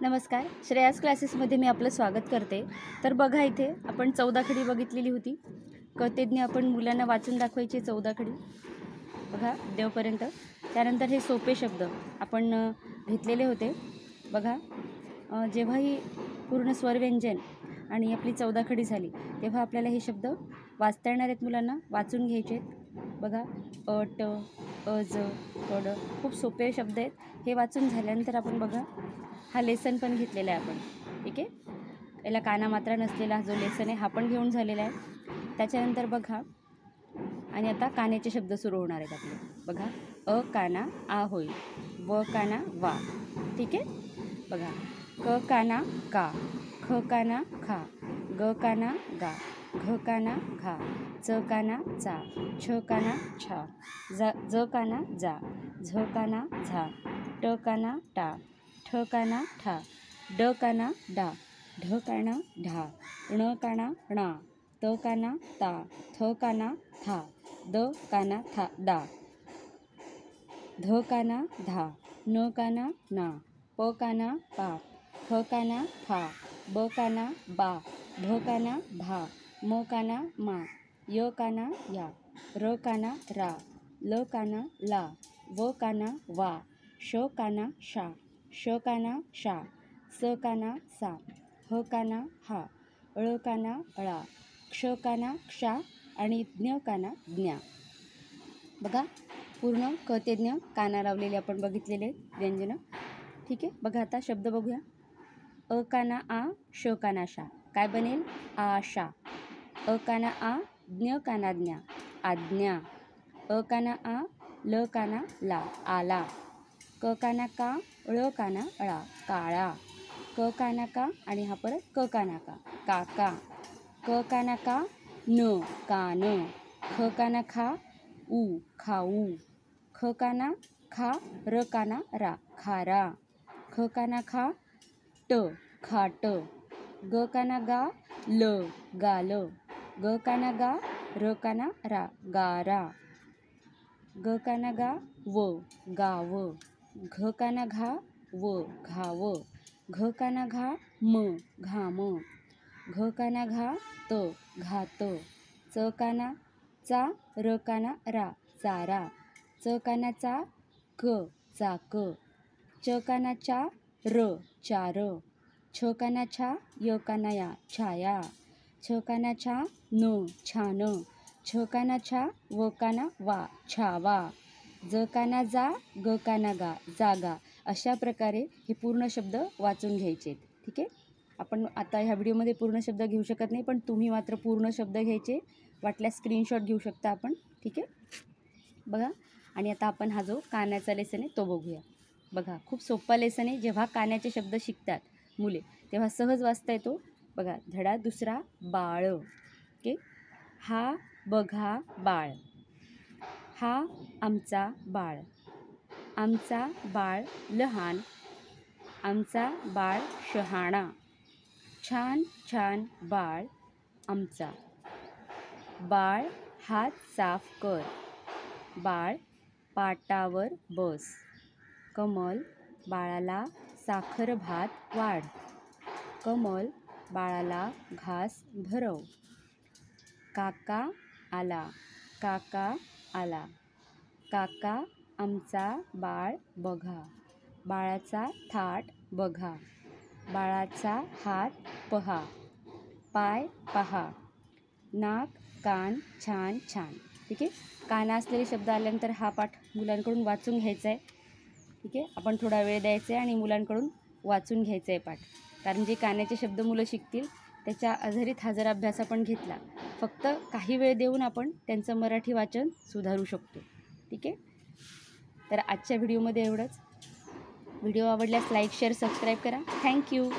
नमस्कार, श्रेयास क्लासेसमध्ये मी आपलं स्वागत करते। तर बघा, इथे आपण 14 खडी बघितलेली होती। कथेज्ञ आपण मुलांना वाचून दाखवायची 14 खडी बघा देवपर्यंत। त्यानंतर हे सोपे शब्द आपण घेतलेले होते बघा। जेव्हाही पूर्ण स्वरव्यंजन आणि आपली 14 खडी झाली तेव्हा आपल्याला हे शब्द वाचता येणार आहेत, मुलांना वाचून घ्यायचे बघा। अ, ट, अ, ज, तड, खूप सोपे शब्द आहेत। हे वाचून झाल्यानंतर आपण बघा हा लेसन पण घेतलेला आहे आपण, ठीक आहे। याला काना मात्रा नसलेला जो लेसन आहे हा पण घेऊन झालेला आहे। त्याच्यानंतर बघा, आणि आता कान्याचे शब्द सुरू होणार आहेत आपले बघा। अ काना आ होईल, व काना वा, ठीक आहे बघा। क काना का, ख काना खा, ग काना गा, घ काना घा, च काना चा, छ काना छा, ज काना जा, झ काना झा, ट काना टा, ठ काना ठा, ड काना डा, ढ काना ढा, ण काना णा, त काना ता, थ काना था, द काना था डा, ध काना धा, न काना ना, प काना पा, फ काना फा, ब काना बा, भ काना भा, म काना मा, य काना या, र काना रा, ल काना ला, व काना वा, श काना शा, श काना शा, स काना सा, ह काना हा, ळ काना ळा, क्ष काना क्षा आणि ज्ञ काना ज्ञा बघा। पूर्ण कथेज्ञ काना लावलेले आपण बघितलेले व्यंजन, ठीक आहे बघा। आता शब्द बघूया। अ काना आ, श काना शा, काय बनेल? आशा। अ काना आ, ज्ञ काना ज्ञा, आज्ञा। अ काना आ, ल काना ला, आला। क काना का, ळ काना ळा, काळा। क काना का आणि हा परत क काना का, काका। क काना का न, कान। ख काना खा, उ, खाऊ। ख काना खा, र काना रा, खारा। ख काना खा, ट, खाट। ग काना गा, ल, गाल। ग काना गा, र काना रा, गारा। ग काना गा, व, गाव। घ काना घा, व, घाव। घ काना घा, म, घाम। घ काना घा, त, घात। च काना चा, र काना रा, चारा। च काना चा, क, चाक। च काना चा, र, चार। छ काना छा, य काना या, छाया। छ काना छा, न, छान। छ काना छा, व काना वा, छावा। ज काना जा, ग काना गा, जागा। अशा प्रकारे हे पूर्ण शब्द वाचून घ्यायचे, ठीक आहे। आपण आता ह्या व्हिडिओमध्ये पूर्ण शब्द घेऊ शकत नाही, पण तुम्ही मात्र पूर्ण शब्द घ्यायचे, वाटल्यास स्क्रीनशॉट घेऊ शकता आपण, ठीक आहे बघा। आणि आता आपण हा जो कान्याचा लेसन आहे तो बघूया बघा। खूप सोपा लेसन आहे। जेव्हा कान्याचे शब्द शिकतात मुले तेव्हा सहज वाचता येतो बघा। धडा दुसरा, बाळ, ओके। हा बघा बाळ, हा आमचा बाळ, आमचा बाळ लहान, आमचा बाळ शहाणा, छान छान बाळ आमचा, बाळ हात साफ कर, बाळ पाटावर बस, कमल बाळाला साखर भात वाढ, कमल बाळाला घास भरव, काका आला, काका आला, काका आमचा बाळ बघा, बाळाचा थाट बघा, बाळाचा हात पहा, पाय पहा, नाक कान छान छान, ठीक आहे। काना असलेले शब्द आल्यानंतर हा पाठ मुलांकडून वाचून घ्यायचा आहे, ठीक आहे। आपण थोडा वेळ द्यायचा आहे आणि मुलांकडून वाचून घ्यायचं आहे पाठ, कारण जे कान्याचे शब्द मुलं शिकतील त्याच्या आधारित हा जर अभ्यास आपण घेतला, फक्त काही वेळ देऊन आपण त्यांचं मराठी वाचन सुधारू शकतो, ठीक आहे। तर आजच्या व्हिडिओमध्ये एवढंच। व्हिडिओ आवडल्यास लाईक शेअर सबस्क्राईब करा। थँक्यू।